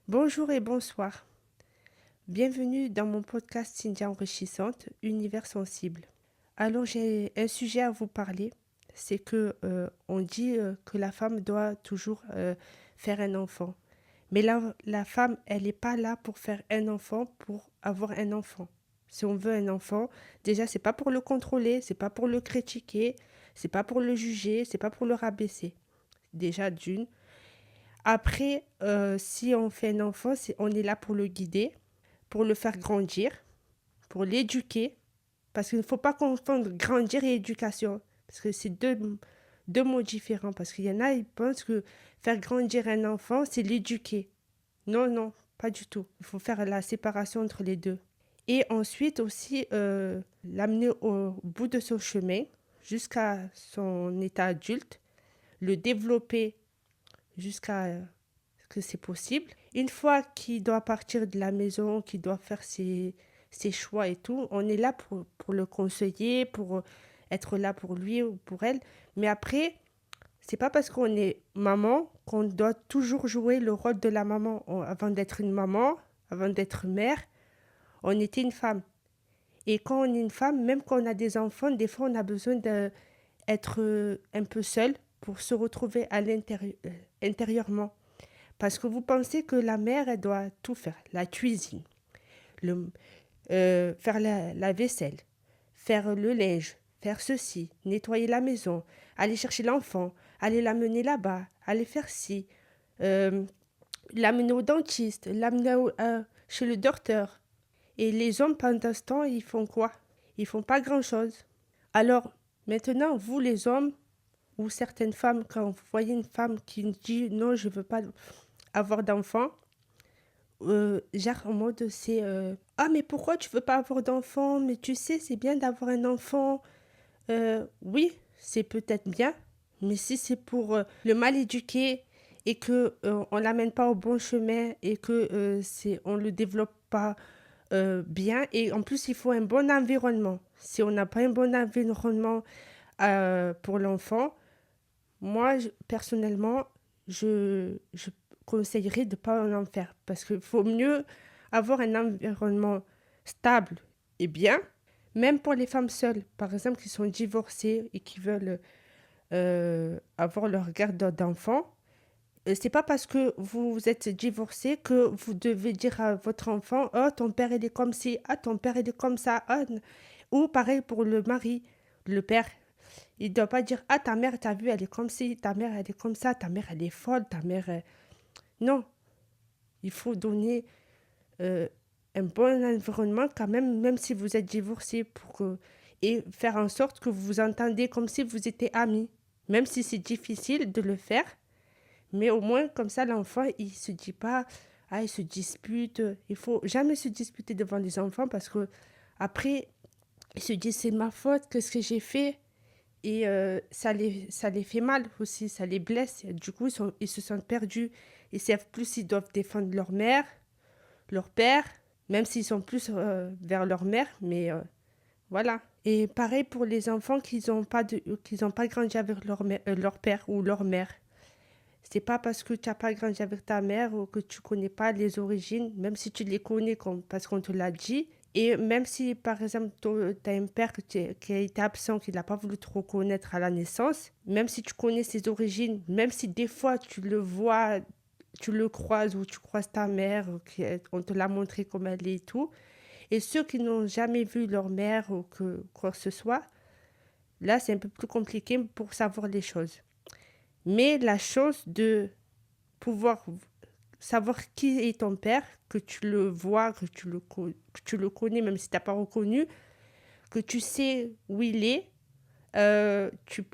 Bonjour et bonsoir. Bienvenue dans mon podcast Cynthia Enrichissante, Univers sensible. Alors j'ai un sujet à vous parler. C'est que on dit que la femme doit toujours faire un enfant. Mais la femme, elle n'est pas là pour faire un enfant, pour avoir un enfant. Si on veut un enfant, déjà c'est pas pour le contrôler, c'est pas pour le critiquer, c'est pas pour le juger, c'est pas pour le rabaisser. Déjà d'une. Après, si on fait un enfant, on est là pour le guider, pour le faire grandir, pour l'éduquer. Parce qu'il ne faut pas confondre grandir et éducation. Parce que c'est deux mots différents. Parce qu'il y en a, ils pensent que faire grandir un enfant, c'est l'éduquer. Non, non, pas du tout. Il faut faire la séparation entre les deux. Et ensuite aussi, l'amener au bout de son chemin, jusqu'à son état adulte, le développer jusqu'à ce que c'est possible. Une fois qu'il doit partir de la maison, qu'il doit faire ses choix et tout, on est là pour le conseiller, pour être là pour lui ou pour elle. Mais après, c'est pas parce qu'on est maman qu'on doit toujours jouer le rôle de la maman. Avant d'être une maman, avant d'être mère, on était une femme. Et quand on est une femme, même quand on a des enfants, des fois on a besoin d'être un peu seule pour se retrouver à l'intérieur, intérieurement. Parce que vous pensez que la mère, elle doit tout faire. La cuisine, faire la vaisselle, faire le linge, faire ceci, nettoyer la maison, aller chercher l'enfant, aller l'amener là-bas, aller faire ci, euh, l'amener au dentiste, l'amener chez le docteur. Et les hommes, pendant ce temps, ils font quoi? Ils font pas grand-chose. Alors, maintenant, vous les hommes, ou certaines femmes, quand vous voyez une femme qui dit non, je veux pas avoir d'enfant, genre en mode c'est ah mais pourquoi tu veux pas avoir d'enfant, mais tu sais c'est bien d'avoir un enfant. Oui, c'est peut-être bien, mais si c'est pour le mal éduquer et que on l'amène pas au bon chemin et que c'est on le développe pas bien, et en plus il faut un bon environnement. Si on n'a pas un bon environnement pour l'enfant, moi, personnellement, je conseillerais de ne pas en faire parce qu'il faut mieux avoir un environnement stable et bien, même pour les femmes seules, par exemple, qui sont divorcées et qui veulent avoir leur garde d'enfant. C'est pas parce que vous êtes divorcé que vous devez dire à votre enfant, oh, ton père il est comme ci, ah, ton père il est comme ça, ah. Ou pareil pour le mari, le père. Il ne doit pas dire, ah, ta mère, t'as vu, elle est comme ci, ta mère, elle est comme ça, ta mère, elle est folle, ta mère. Non, il faut donner euh, un bon environnement quand même, même si vous êtes divorcé, et faire en sorte que vous vous entendez comme si vous étiez amis. Même si c'est difficile de le faire, mais au moins, comme ça, l'enfant, il se dit pas, ah, il se dispute. Il faut jamais se disputer devant les enfants parce que après, il se dit, c'est ma faute, qu'est-ce que j'ai fait? Et ça les fait mal aussi, ça les blesse. Du coup, ils se sentent perdus. Ils savent plus s'ils doivent défendre leur mère, leur père, même s'ils sont plus vers leur mère, mais voilà. Et pareil pour les enfants qui n'ont pas grandi avec leur père ou leur mère. C'est pas parce que tu n'as pas grandi avec ta mère ou que tu connais pas les origines, même si tu les connais parce qu'on te l'a dit. Et même si, par exemple, tu as un père qui a été absent, qui n'a pas voulu te reconnaître à la naissance, même si tu connais ses origines, même si des fois tu le vois, tu le croises ou tu croises ta mère, on te l'a montré comme elle est et tout, et ceux qui n'ont jamais vu leur mère ou quoi que ce soit, là c'est un peu plus compliqué pour savoir les choses. Mais la chose de pouvoir savoir qui est ton père, que tu le vois, que tu le connais, même si tu n'as pas reconnu, que tu sais où il est, euh, tu,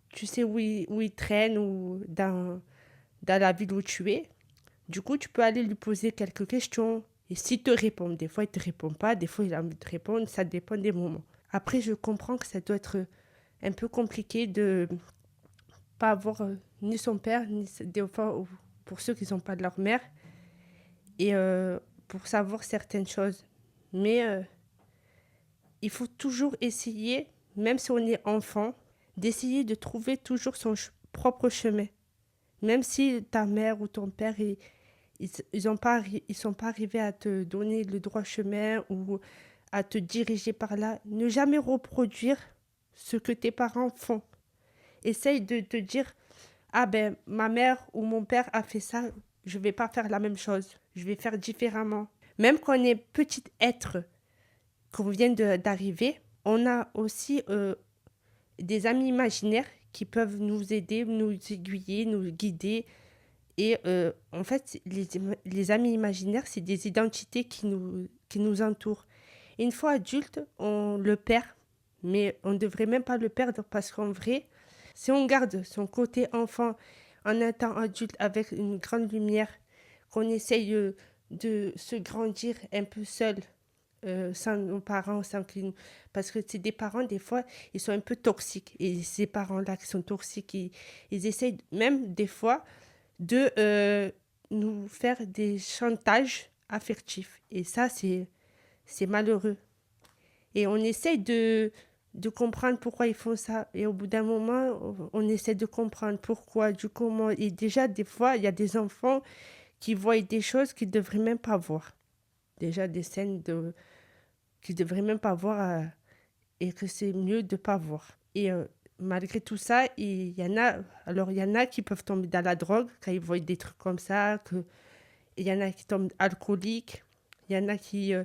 tu sais où il traîne ou dans la ville où tu es. Du coup, tu peux aller lui poser quelques questions. Et s'il te répond, des fois il ne te répond pas, des fois il a envie de te répondre, ça dépend des moments. Après, je comprends que ça doit être un peu compliqué de pas avoir ni son père, ni des fois pour ceux qui ne sont pas de leur mère, et pour savoir certaines choses. Mais il faut toujours essayer, même si on est enfant, d'essayer de trouver toujours son propre chemin. Même si ta mère ou ton père, ils sont pas arrivés à te donner le droit chemin ou à te diriger par là. Ne jamais reproduire ce que tes parents font. Essaye de te dire, ah ben, ma mère ou mon père a fait ça, je vais pas faire la même chose, je vais faire différemment. Même quand on est petit être, qu'on vient d'arriver, on a aussi des amis imaginaires qui peuvent nous aider, nous aiguiller, nous guider. Et en fait, les amis imaginaires, c'est des identités qui nous entourent. Et une fois adulte, on le perd, mais on ne devrait même pas le perdre parce qu'en vrai, si on garde son côté enfant en étant adulte avec une grande lumière, qu'on essaye de se grandir un peu seul, sans nos parents, parce que c'est des parents, des fois, ils sont un peu toxiques. Et ces parents-là qui sont toxiques, ils essayent même des fois de nous faire des chantages affectifs. Et ça, c'est malheureux. Et on essaye de comprendre pourquoi ils font ça. Et au bout d'un moment, on essaie de comprendre pourquoi, du comment. Et déjà, des fois, il y a des enfants qui voient des choses qu'ils ne devraient même pas voir. Déjà, des scènes qu'ils ne devraient même pas voir et que c'est mieux de ne pas voir. Et malgré tout ça, il y en a qui peuvent tomber dans la drogue quand ils voient des trucs comme ça. Il y en a qui tombent alcooliques. Il y en a qui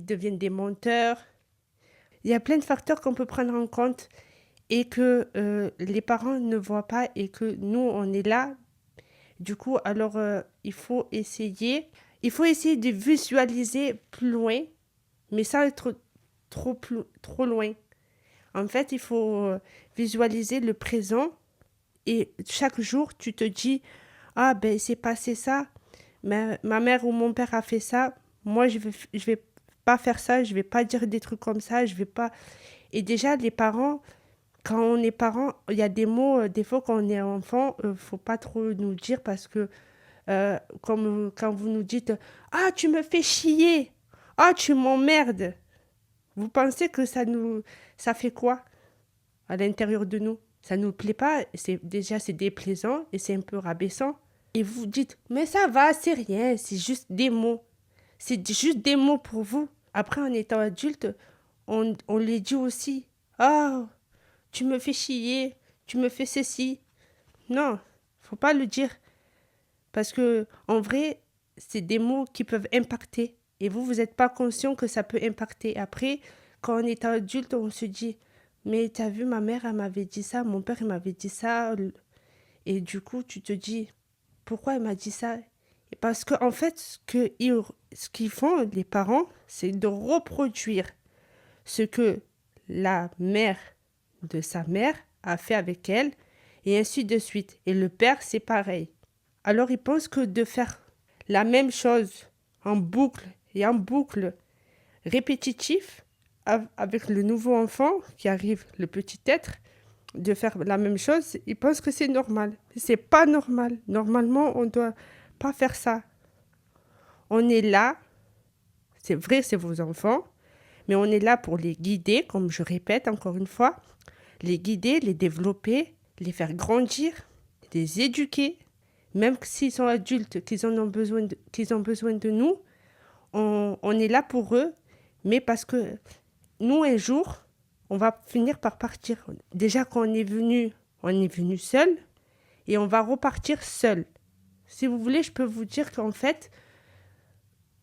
deviennent des menteurs. Il y a plein de facteurs qu'on peut prendre en compte et que les parents ne voient pas et que nous, on est là. Du coup, alors, il faut essayer de visualiser plus loin, mais sans être trop loin. En fait, il faut visualiser le présent et chaque jour, tu te dis, ah ben, c'est passé ça, ma mère ou mon père a fait ça, moi, je vais pas faire ça, je vais pas dire des trucs comme ça, je vais pas... Et déjà, les parents, quand on est parent, il y a des mots, des fois quand on est enfant, faut pas trop nous dire parce que, comme quand vous nous dites, ah, tu me fais chier, ah, tu m'emmerdes. Vous pensez que ça fait quoi à l'intérieur de nous? Ça nous plaît pas, c'est déplaisant et c'est un peu rabaissant. Et vous vous dites, mais ça va, c'est rien, c'est juste des mots. C'est juste des mots pour vous. Après, en étant adulte, on les dit aussi. Ah, tu me fais chier, tu me fais ceci. Non, faut pas le dire. Parce que, en vrai, c'est des mots qui peuvent impacter. Et vous n'êtes pas conscient que ça peut impacter. Après, quand on est adulte, on se dit, mais t'as vu, ma mère, elle m'avait dit ça, mon père, il m'avait dit ça. Et du coup, tu te dis, pourquoi elle m'a dit ça? Et parce qu'en fait, ce qu'ils font, les parents, c'est de reproduire ce que la mère de sa mère a fait avec elle, et ainsi de suite. Et le père, c'est pareil. Alors, ils pensent que de faire la même chose en boucle et en boucle répétitif avec le nouveau enfant qui arrive, le petit être, de faire la même chose, ils pensent que c'est normal. C'est pas normal. Normalement, on doit pas faire ça. On est là, c'est vrai, c'est vos enfants, mais on est là pour les guider, comme je répète encore une fois, les guider, les développer, les faire grandir, les éduquer, même s'ils sont adultes, qu'ils ont besoin de nous, on est là pour eux, mais parce que nous, un jour, on va finir par partir. Déjà, quand on est venu seul et on va repartir seul. Si vous voulez, je peux vous dire qu'en fait,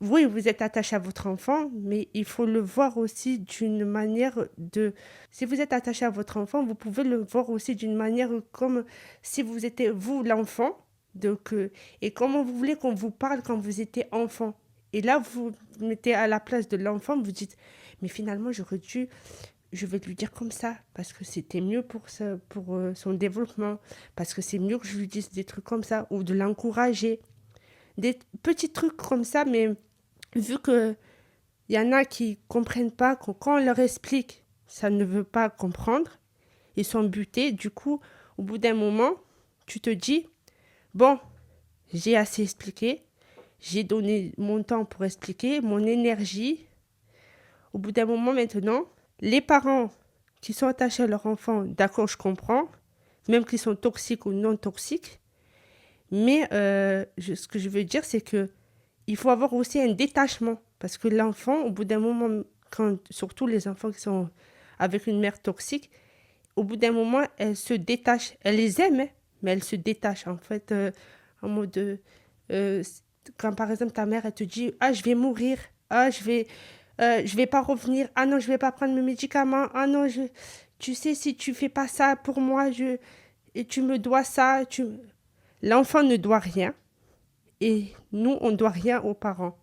oui, vous êtes attaché à votre enfant, mais il faut le voir aussi d'une manière de... Si vous êtes attaché à votre enfant, vous pouvez le voir aussi d'une manière comme si vous étiez, vous, l'enfant. Donc, et comment vous voulez qu'on vous parle quand vous étiez enfant. Et là, vous vous mettez à la place de l'enfant, vous dites, mais finalement, je vais lui dire comme ça, parce que c'était mieux pour son développement, parce que c'est mieux que je lui dise des trucs comme ça, ou de l'encourager. Des petits trucs comme ça, mais vu que il y en a qui comprennent pas, quand on leur explique, ça ne veut pas comprendre, ils sont butés. Du coup, au bout d'un moment, tu te dis, bon, j'ai assez expliqué, j'ai donné mon temps pour expliquer, mon énergie. Au bout d'un moment maintenant, les parents qui sont attachés à leur enfant, d'accord, je comprends, même qu'ils sont toxiques ou non toxiques, Mais ce que je veux dire, c'est que il faut avoir aussi un détachement. Parce que l'enfant, au bout d'un moment, surtout les enfants qui sont avec une mère toxique, au bout d'un moment, elle se détache. Elle les aime, hein, mais elle se détache. En fait, en mode, euh, quand par exemple ta mère, elle te dit, ah, je vais mourir, ah, je vais pas revenir, ah non, je vais pas prendre mes médicaments, ah non, tu sais, si tu fais pas ça pour moi, et tu me dois ça, l'enfant ne doit rien, et nous, on doit rien aux parents.